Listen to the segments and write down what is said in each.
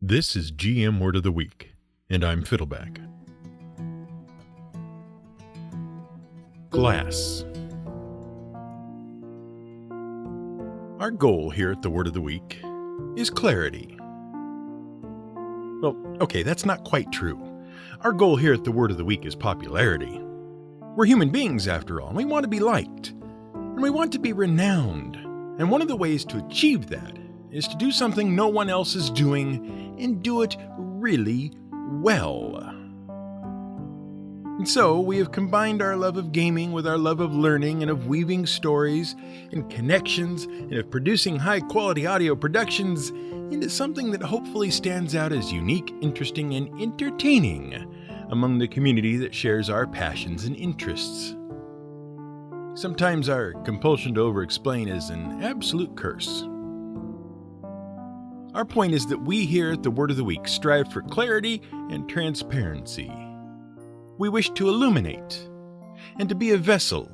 This is GM Word of the Week, and I'm Fiddleback. Glass. Our goal here at the Word of the Week is clarity. Well, okay, that's not quite true. Our goal here at the Word of the Week is popularity. We're human beings, after all, and we want to be liked, and we want to be renowned. And one of the ways to achieve that is to do something no one else is doing and do it really well. And so we have combined our love of gaming with our love of learning and of weaving stories and connections and of producing high-quality audio productions into something that hopefully stands out as unique, interesting, and entertaining among the community that shares our passions and interests. Sometimes our compulsion to over-explain is an absolute curse. Our point is that we here at the Word of the Week strive for clarity and transparency. We wish to illuminate and to be a vessel,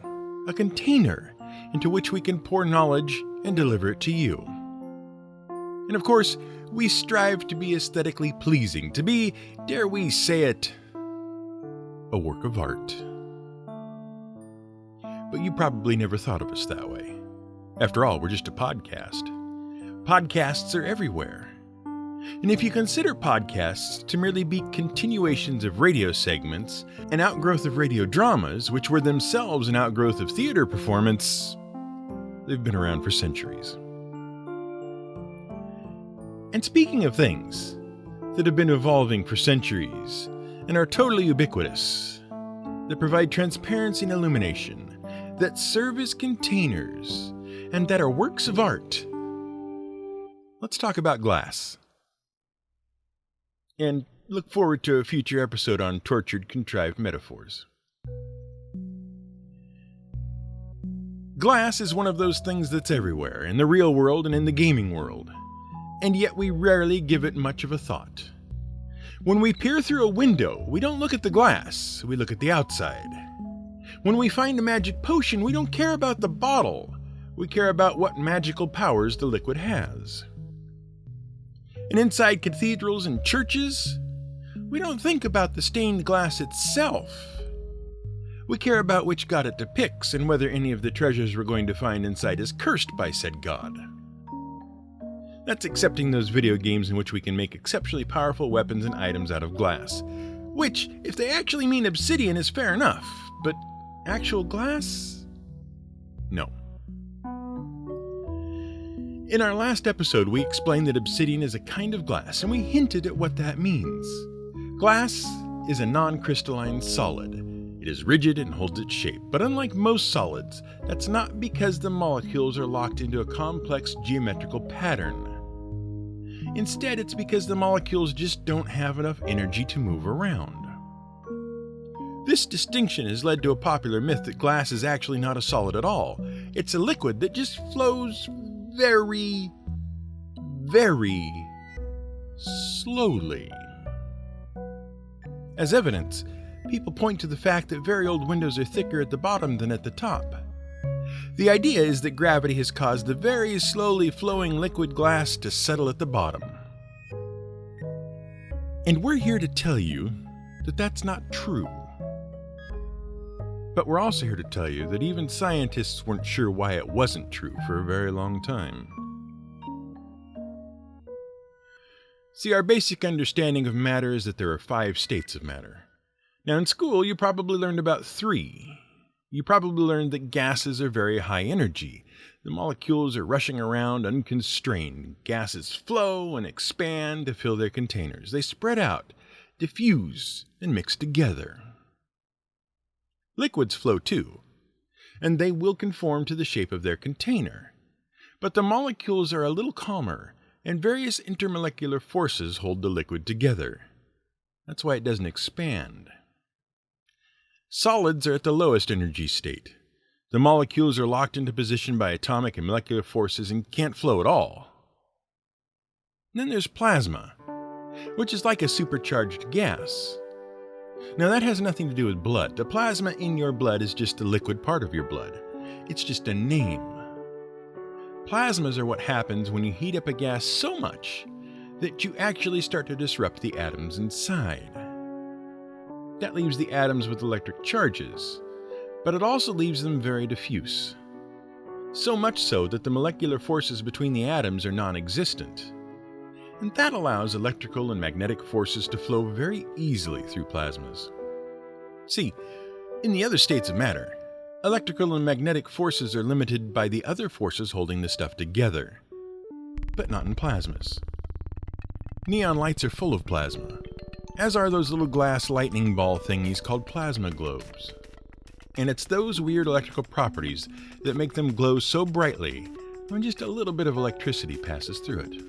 a container into which we can pour knowledge and deliver it to you. And of course, we strive to be aesthetically pleasing, to be, dare we say it, a work of art. But you probably never thought of us that way. After all, we're just a podcast. Podcasts are everywhere. And if you consider podcasts to merely be continuations of radio segments, an outgrowth of radio dramas, which were themselves an outgrowth of theater performance, they've been around for centuries. And speaking of things that have been evolving for centuries and are totally ubiquitous, that provide transparency and illumination, that serve as containers, and that are works of art, let's talk about glass. And look forward to a future episode on tortured, contrived metaphors. Glass is one of those things that's everywhere, in the real world and in the gaming world, and yet we rarely give it much of a thought. When we peer through a window, we don't look at the glass, we look at the outside. When we find a magic potion, we don't care about the bottle, we care about what magical powers the liquid has. And inside cathedrals and churches, we don't think about the stained glass itself. We care about which god it depicts and whether any of the treasures we're going to find inside is cursed by said god. That's excepting those video games in which we can make exceptionally powerful weapons and items out of glass, which, if they actually mean obsidian, is fair enough, but actual glass? No. In our last episode, we explained that obsidian is a kind of glass, and we hinted at what that means. Glass is a non-crystalline solid. It is rigid and holds its shape, but unlike most solids, that's not because the molecules are locked into a complex geometrical pattern. Instead, it's because the molecules just don't have enough energy to move around. This distinction has led to a popular myth that glass is actually not a solid at all. It's a liquid that just flows very, very slowly. As evidence, people point to the fact that very old windows are thicker at the bottom than at the top. The idea is that gravity has caused the very slowly flowing liquid glass to settle at the bottom. And we're here to tell you that that's not true. But we're also here to tell you that even scientists weren't sure why it wasn't true for a very long time. See, our basic understanding of matter is that there are 5 states of matter. Now, in school, you probably learned about 3. You probably learned that gases are very high energy. The molecules are rushing around unconstrained. Gases flow and expand to fill their containers. They spread out, diffuse, and mix together. Liquids flow too, and they will conform to the shape of their container. But the molecules are a little calmer, and various intermolecular forces hold the liquid together. That's why it doesn't expand. Solids are at the lowest energy state. The molecules are locked into position by atomic and molecular forces and can't flow at all. Then there's plasma, which is like a supercharged gas. Now that has nothing to do with blood. The plasma in your blood is just the liquid part of your blood. It's just a name. Plasmas are what happens when you heat up a gas so much that you actually start to disrupt the atoms inside. That leaves the atoms with electric charges, but it also leaves them very diffuse. So much so that the molecular forces between the atoms are non-existent. And that allows electrical and magnetic forces to flow very easily through plasmas. See, in the other states of matter, electrical and magnetic forces are limited by the other forces holding the stuff together, but not in plasmas. Neon lights are full of plasma, as are those little glass lightning ball thingies called plasma globes. And it's those weird electrical properties that make them glow so brightly when just a little bit of electricity passes through it.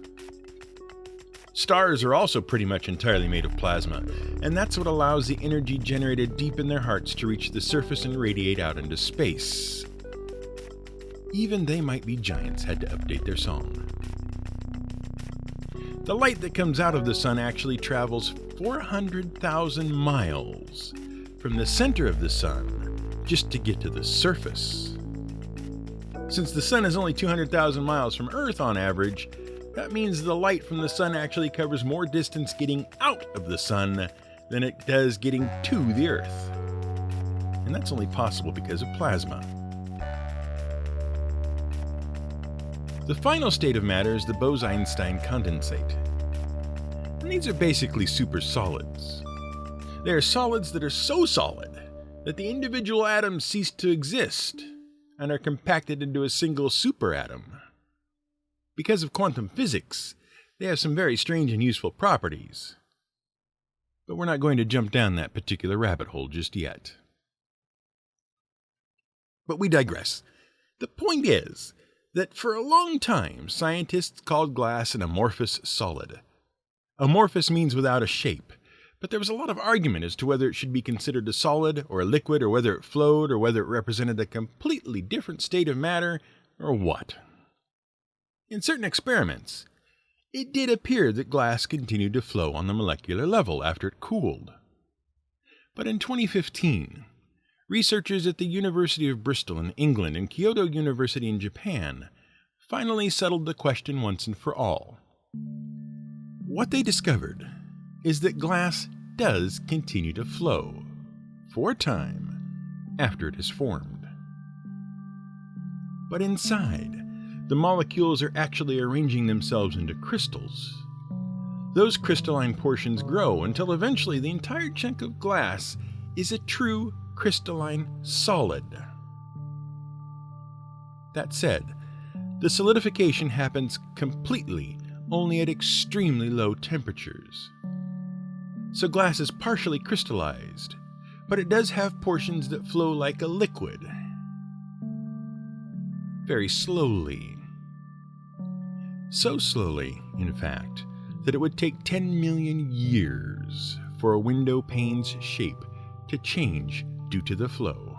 Stars are also pretty much entirely made of plasma, and that's what allows the energy generated deep in their hearts to reach the surface and radiate out into space. Even They Might Be Giants had to update their song. The light that comes out of the sun actually travels 400,000 miles from the center of the sun just to get to the surface. Since the sun is only 200,000 miles from Earth on average, that means the light from the sun actually covers more distance getting out of the sun than it does getting to the Earth. And that's only possible because of plasma. The final state of matter is the Bose-Einstein condensate. And these are basically supersolids. They are solids that are so solid that the individual atoms cease to exist and are compacted into a single superatom. Because of quantum physics, they have some very strange and useful properties. But we're not going to jump down that particular rabbit hole just yet. But we digress. The point is that for a long time, scientists called glass an amorphous solid. Amorphous means without a shape, but there was a lot of argument as to whether it should be considered a solid or a liquid, or whether it flowed, or whether it represented a completely different state of matter, or what. In certain experiments, it did appear that glass continued to flow on the molecular level after it cooled. But in 2015, researchers at the University of Bristol in England and Kyoto University in Japan finally settled the question once and for all. What they discovered is that glass does continue to flow for a time after it is formed. But inside, the molecules are actually arranging themselves into crystals. Those crystalline portions grow until eventually the entire chunk of glass is a true crystalline solid. That said, the solidification happens completely only at extremely low temperatures. So glass is partially crystallized, but it does have portions that flow like a liquid. Very slowly. So slowly, in fact, that it would take 10 million years for a window pane's shape to change due to the flow.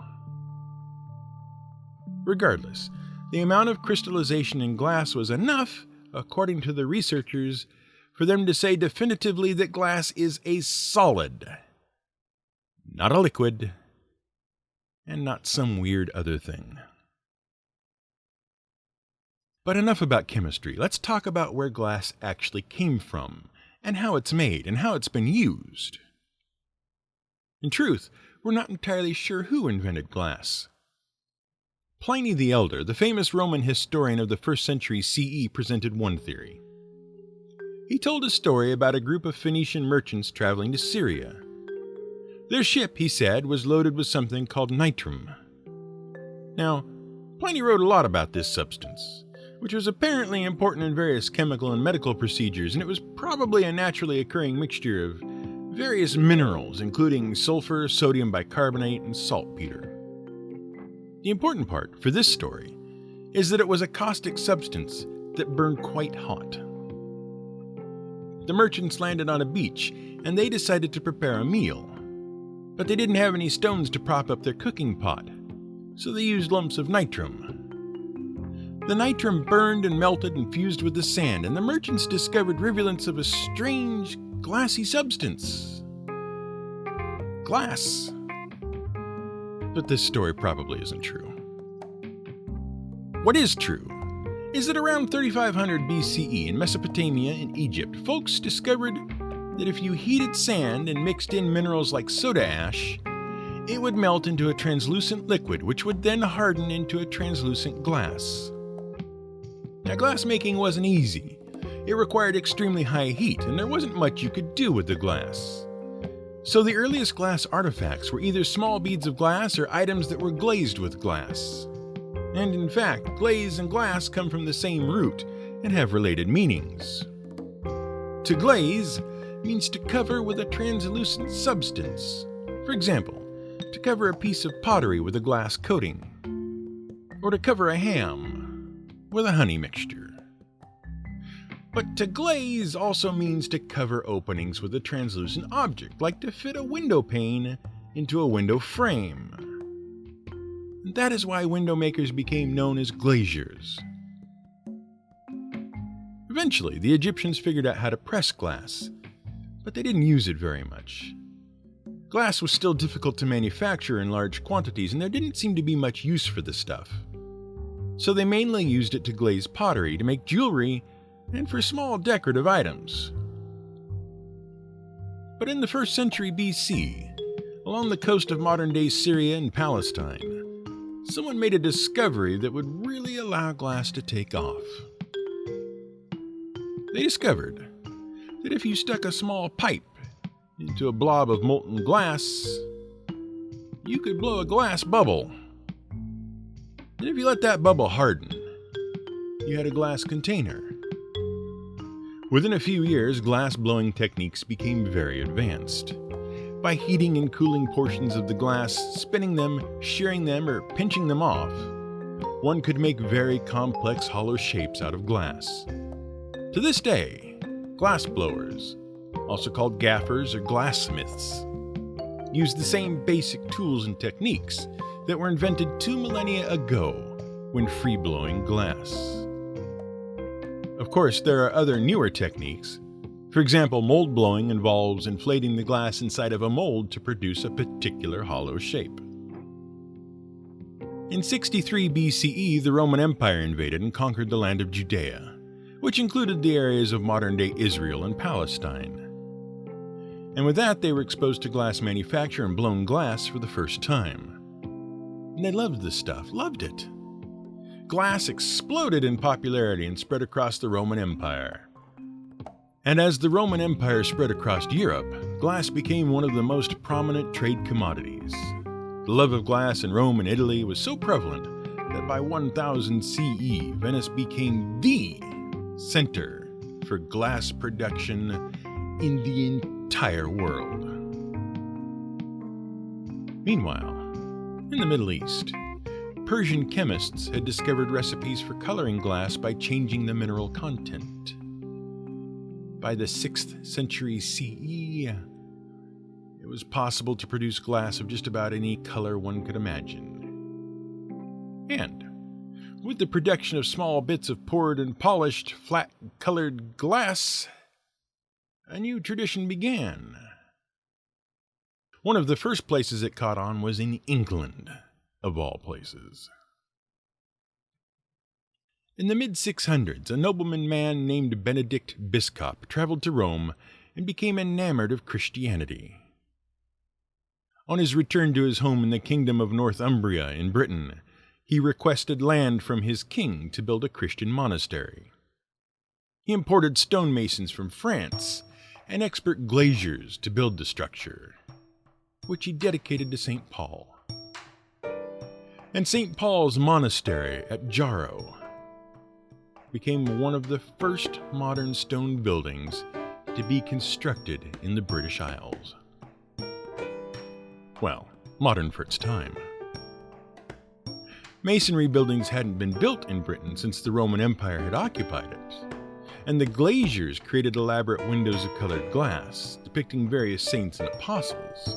Regardless, the amount of crystallization in glass was enough, according to the researchers, for them to say definitively that glass is a solid, not a liquid, and not some weird other thing. But enough about chemistry. Let's talk about where glass actually came from, and how it's made, and how it's been used. In truth, we're not entirely sure who invented glass. Pliny the Elder, the famous Roman historian of the 1st century CE, presented one theory. He told a story about a group of Phoenician merchants traveling to Syria. Their ship, he said, was loaded with something called nitrum. Now, Pliny wrote a lot about this substance, which was apparently important in various chemical and medical procedures, and it was probably a naturally occurring mixture of various minerals, including sulfur, sodium bicarbonate, and saltpeter. The important part for this story is that it was a caustic substance that burned quite hot. The merchants landed on a beach, and they decided to prepare a meal. But they didn't have any stones to prop up their cooking pot, so they used lumps of nitrum. The nitrum burned and melted and fused with the sand, and the merchants discovered rivulets of a strange, glassy substance. Glass. But this story probably isn't true. What is true is that around 3500 BCE in Mesopotamia and Egypt, folks discovered that if you heated sand and mixed in minerals like soda ash, it would melt into a translucent liquid, which would then harden into a translucent glass. Now, glass making wasn't easy. It required extremely high heat, and there wasn't much you could do with the glass. So the earliest glass artifacts were either small beads of glass or items that were glazed with glass. And in fact, glaze and glass come from the same root and have related meanings. To glaze means to cover with a translucent substance. For example, to cover a piece of pottery with a glass coating, or to cover a ham with a honey mixture. But to glaze also means to cover openings with a translucent object, like to fit a window pane into a window frame. And that is why window makers became known as glaziers. Eventually, the Egyptians figured out how to press glass, but they didn't use it very much. Glass was still difficult to manufacture in large quantities, and there didn't seem to be much use for the stuff. So they mainly used it to glaze pottery, to make jewelry, and for small decorative items. But in the 1st century BC, along the coast of modern-day Syria and Palestine, someone made a discovery that would really allow glass to take off. They discovered that if you stuck a small pipe into a blob of molten glass, you could blow a glass bubble. And if you let that bubble harden, you had a glass container. Within a few years, glass blowing techniques became very advanced. By heating and cooling portions of the glass, spinning them, shearing them, or pinching them off, one could make very complex hollow shapes out of glass. To this day, glass blowers, also called gaffers or glassmiths, use the same basic tools and techniques that were invented 2 millennia ago when free-blowing glass. Of course, there are other newer techniques. For example, mold blowing involves inflating the glass inside of a mold to produce a particular hollow shape. In 63 BCE, the Roman Empire invaded and conquered the land of Judea, which included the areas of modern-day Israel and Palestine. And with that, they were exposed to glass manufacture and blown glass for the first time. And they loved this stuff, loved it. Glass exploded in popularity and spread across the Roman Empire. And as the Roman Empire spread across Europe, glass became one of the most prominent trade commodities. The love of glass in Rome and Italy was so prevalent that by 1000 CE, Venice became the center for glass production in the entire world. Meanwhile, in the Middle East, Persian chemists had discovered recipes for coloring glass by changing the mineral content. By the 6th century CE, it was possible to produce glass of just about any color one could imagine. And with the production of small bits of poured and polished, flat-colored glass, a new tradition began. One of the first places it caught on was in England, of all places. In the mid-600s, a nobleman man named Benedict Biscop traveled to Rome and became enamored of Christianity. On his return to his home in the kingdom of Northumbria in Britain, he requested land from his king to build a Christian monastery. He imported stonemasons from France and expert glaziers to build the structure, which he dedicated to St. Paul. And St. Paul's Monastery at Jarrow became one of the first modern stone buildings to be constructed in the British Isles. Well, modern for its time. Masonry buildings hadn't been built in Britain since the Roman Empire had occupied it, and the glaziers created elaborate windows of colored glass depicting various saints and apostles.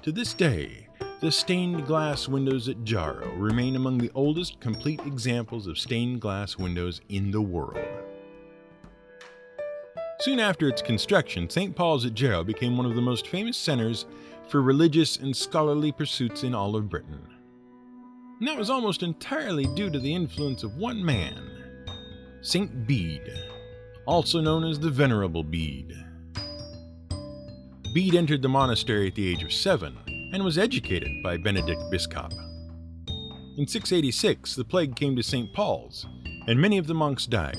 To this day, the stained glass windows at Jarrow remain among the oldest complete examples of stained glass windows in the world. Soon after its construction, St. Paul's at Jarrow became one of the most famous centers for religious and scholarly pursuits in all of Britain. And that was almost entirely due to the influence of one man, Saint Bede, also known as the Venerable Bede. Bede entered the monastery at the age of 7 and was educated by Benedict Biscop. In 686, the plague came to St. Paul's, and many of the monks died.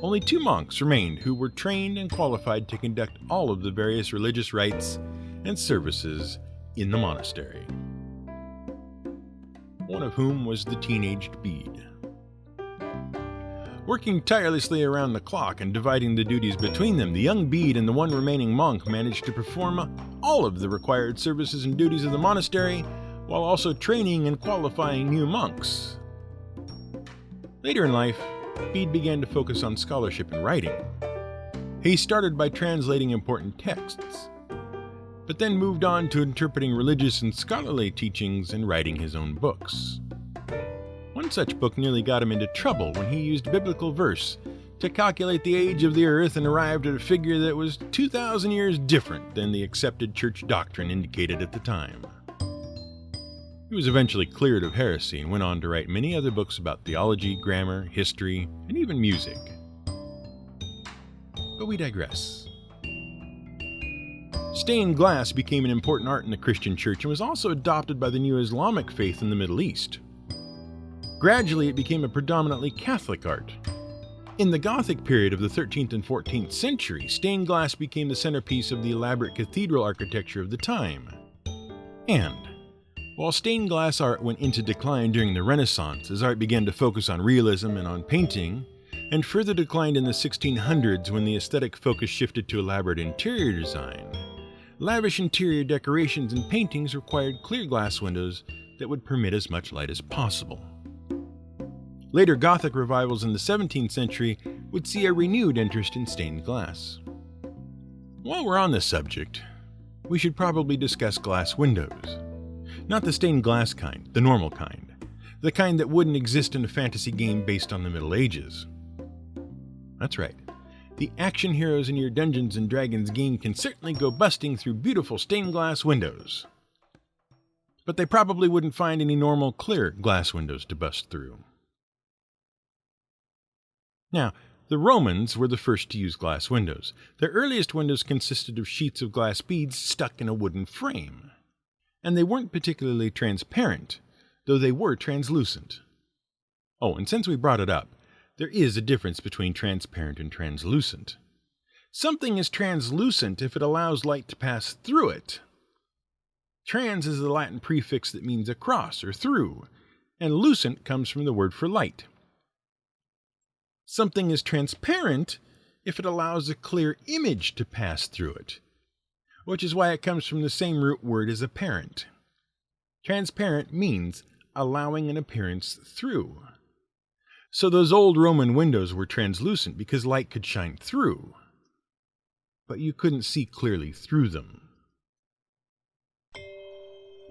Only 2 monks remained who were trained and qualified to conduct all of the various religious rites and services in the monastery. One of whom was the teenaged Bede. Working tirelessly around the clock and dividing the duties between them, the young Bede and the one remaining monk managed to perform all of the required services and duties of the monastery, while also training and qualifying new monks. Later in life, Bede began to focus on scholarship and writing. He started by translating important texts, but then moved on to interpreting religious and scholarly teachings and writing his own books. One such book nearly got him into trouble when he used biblical verse to calculate the age of the earth and arrived at a figure that was 2,000 years different than the accepted church doctrine indicated at the time. He was eventually cleared of heresy and went on to write many other books about theology, grammar, history, and even music. But we digress. Stained glass became an important art in the Christian church and was also adopted by the new Islamic faith in the Middle East. Gradually, it became a predominantly Catholic art. In the Gothic period of the 13th and 14th century, stained glass became the centerpiece of the elaborate cathedral architecture of the time. And while stained glass art went into decline during the Renaissance as art began to focus on realism and on painting, and further declined in the 1600s when the aesthetic focus shifted to elaborate interior design, lavish interior decorations and paintings required clear glass windows that would permit as much light as possible. Later Gothic revivals in the 17th century would see a renewed interest in stained glass. While we're on this subject, we should probably discuss glass windows. Not the stained glass kind, the normal kind. The kind that wouldn't exist in a fantasy game based on the Middle Ages. That's right. The action heroes in your Dungeons & Dragons game can certainly go busting through beautiful stained glass windows. But they probably wouldn't find any normal clear glass windows to bust through. Now, the Romans were the first to use glass windows. Their earliest windows consisted of sheets of glass beads stuck in a wooden frame. And they weren't particularly transparent, though they were translucent. Oh, and since we brought it up, there is a difference between transparent and translucent. Something is translucent if it allows light to pass through it. Trans is the Latin prefix that means across or through, and lucent comes from the word for light. Something is transparent if it allows a clear image to pass through it, which is why it comes from the same root word as apparent. Transparent means allowing an appearance through. So those old Roman windows were translucent because light could shine through, but you couldn't see clearly through them.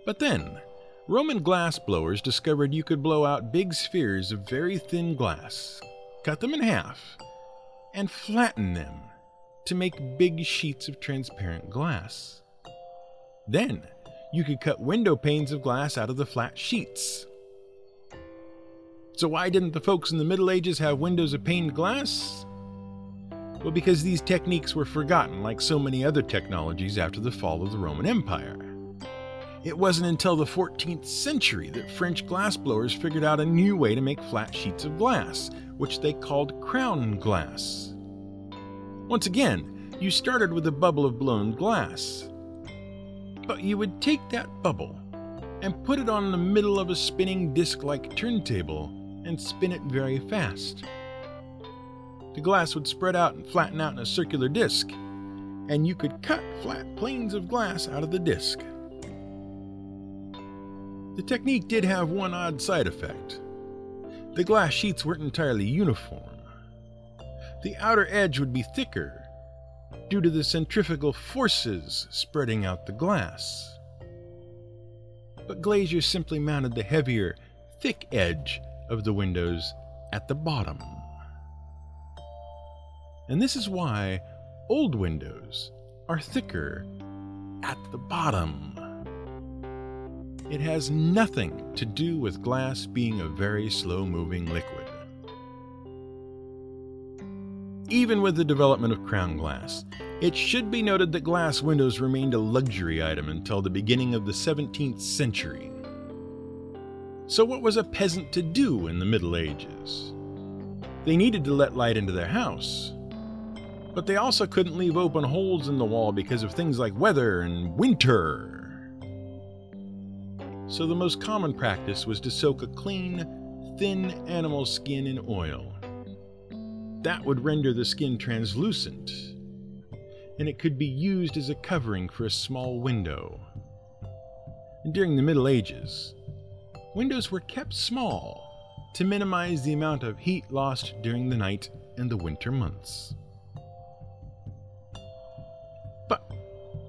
But then, Roman glass blowers discovered you could blow out big spheres of very thin glass, cut them in half, and flatten them to make big sheets of transparent glass. Then, you could cut window panes of glass out of the flat sheets. So why didn't the folks in the Middle Ages have windows of paned glass? Well, because these techniques were forgotten like so many other technologies after the fall of the Roman Empire. It wasn't until the 14th century that French glassblowers figured out a new way to make flat sheets of glass, which they called crown glass. Once again, you started with a bubble of blown glass. But you would take that bubble and put it on the middle of a spinning disc-like turntable and spin it very fast. The glass would spread out and flatten out in a circular disc, and you could cut flat planes of glass out of the disc. The technique did have one odd side effect. The glass sheets weren't entirely uniform. The outer edge would be thicker due to the centrifugal forces spreading out the glass. But glaziers simply mounted the heavier, thick edge of the windows at the bottom. And this is why old windows are thicker at the bottom. It has nothing to do with glass being a very slow-moving liquid. Even with the development of crown glass, it should be noted that glass windows remained a luxury item until the beginning of the 17th century. So what was a peasant to do in the Middle Ages? They needed to let light into their house, but they also couldn't leave open holes in the wall because of things like weather and winter. So the most common practice was to soak a clean, thin animal skin in oil. That would render the skin translucent, and it could be used as a covering for a small window. And during the Middle Ages, windows were kept small to minimize the amount of heat lost during the night and the winter months. But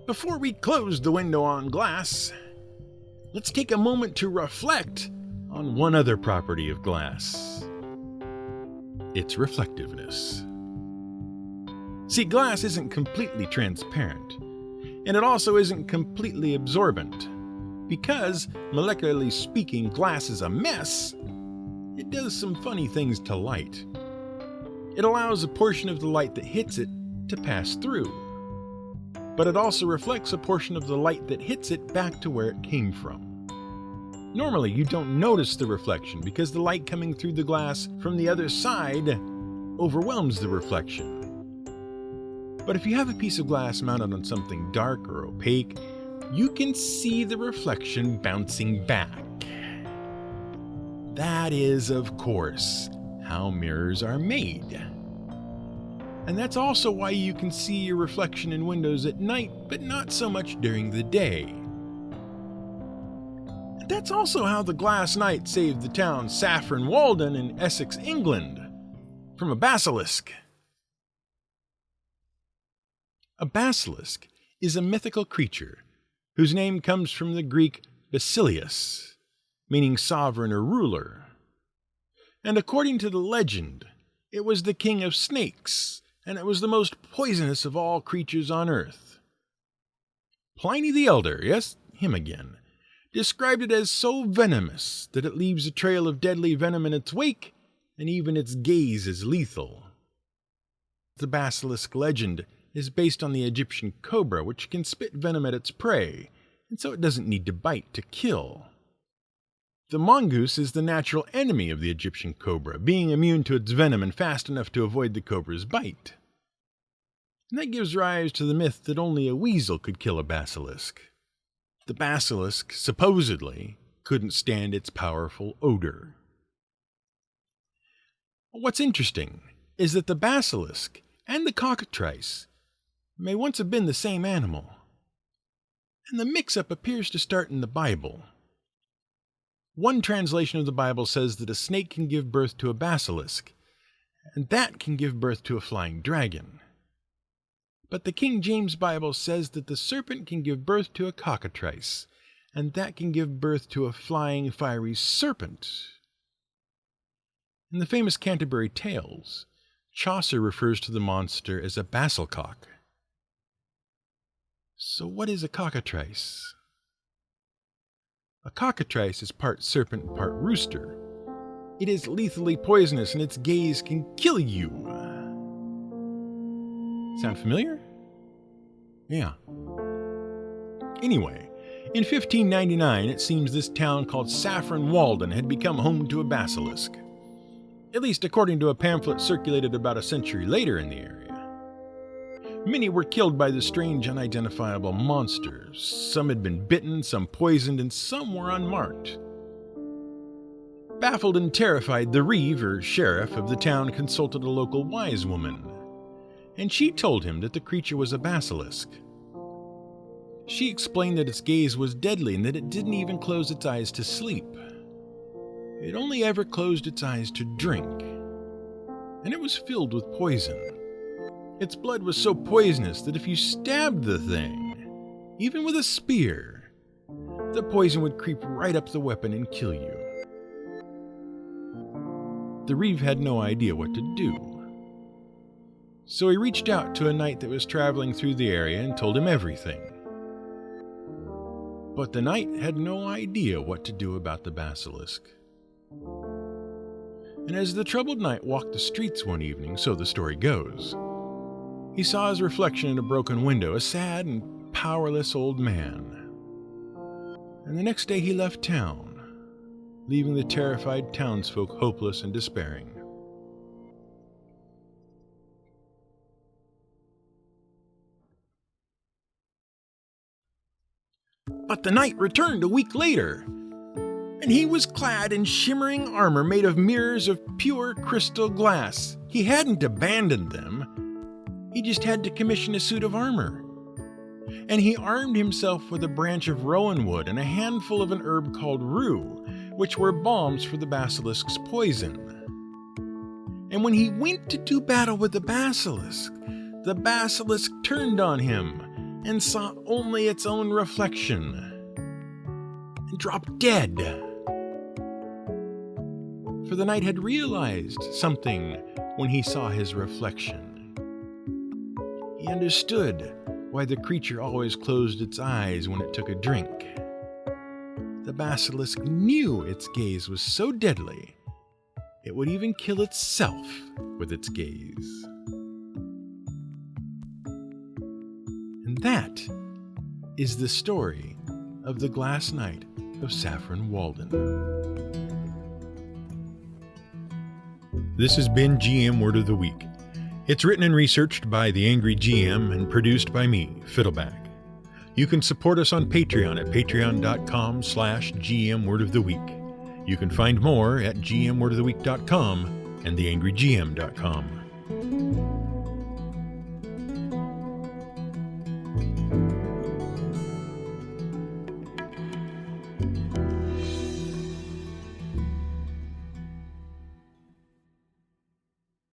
before we close the window on glass, let's take a moment to reflect on one other property of glass: its reflectiveness. See, glass isn't completely transparent, and it also isn't completely absorbent. Because, molecularly speaking, glass is a mess, it does some funny things to light. It allows a portion of the light that hits it to pass through, but it also reflects a portion of the light that hits it back to where it came from. Normally, you don't notice the reflection because the light coming through the glass from the other side overwhelms the reflection. But if you have a piece of glass mounted on something dark or opaque, you can see the reflection bouncing back. That is, of course, how mirrors are made. And that's also why you can see your reflection in windows at night, but not so much during the day. That's also how the glass knight saved the town Saffron Walden in Essex, England, from a basilisk. A basilisk is a mythical creature whose name comes from the Greek Basilius, meaning sovereign or ruler. And according to the legend, it was the king of snakes, and it was the most poisonous of all creatures on earth. Pliny the Elder, yes, him again, described it as so venomous that it leaves a trail of deadly venom in its wake, and even its gaze is lethal. The basilisk legend is based on the Egyptian cobra, which can spit venom at its prey, and so it doesn't need to bite to kill. The mongoose is the natural enemy of the Egyptian cobra, being immune to its venom and fast enough to avoid the cobra's bite. And that gives rise to the myth that only a weasel could kill a basilisk. The basilisk, supposedly, couldn't stand its powerful odor. What's interesting is that the basilisk and the cockatrice may once have been the same animal, and the mix-up appears to start in the Bible. One translation of the Bible says that a snake can give birth to a basilisk, and that can give birth to a flying dragon. But the King James Bible says that the serpent can give birth to a cockatrice, and that can give birth to a flying, fiery serpent. In the famous Canterbury Tales, Chaucer refers to the monster as a basilcock. So what is a cockatrice? A cockatrice is part serpent, part rooster. It is lethally poisonous, and its gaze can kill you. Sound familiar? Yeah. Anyway, in 1599, it seems this town called Saffron Walden had become home to a basilisk. At least according to a pamphlet circulated about a century later in the area. Many were killed by the strange, unidentifiable monster. Some had been bitten, some poisoned, and some were unmarked. Baffled and terrified, the reeve, or sheriff, of the town consulted a local wise woman, and she told him that the creature was a basilisk. She explained that its gaze was deadly and that it didn't even close its eyes to sleep. It only ever closed its eyes to drink, and it was filled with poison. Its blood was so poisonous that if you stabbed the thing, even with a spear, the poison would creep right up the weapon and kill you. The reeve had no idea what to do, so he reached out to a knight that was traveling through the area and told him everything. But the knight had no idea what to do about the basilisk. And as the troubled knight walked the streets one evening, so the story goes, he saw his reflection in a broken window, a sad and powerless old man. And the next day he left town, leaving the terrified townsfolk hopeless and despairing. But the knight returned a week later, and he was clad in shimmering armor made of mirrors of pure crystal glass. He hadn't abandoned them. He just had to commission a suit of armor. And he armed himself with a branch of rowan wood and a handful of an herb called rue, which were balms for the basilisk's poison. And when he went to do battle with the basilisk turned on him and saw only its own reflection and dropped dead. For the knight had realized something when he saw his reflection. He understood why the creature always closed its eyes when it took a drink. The basilisk knew its gaze was so deadly, it would even kill itself with its gaze. And that is the story of the Glass Knight of Saffron Walden. This has been GM Word of the Week. It's written and researched by the Angry GM and produced by me, Fiddleback. You can support us on Patreon at patreon.com/GMWordOfTheWeek. You can find more at gmwordoftheweek.com and theangrygm.com.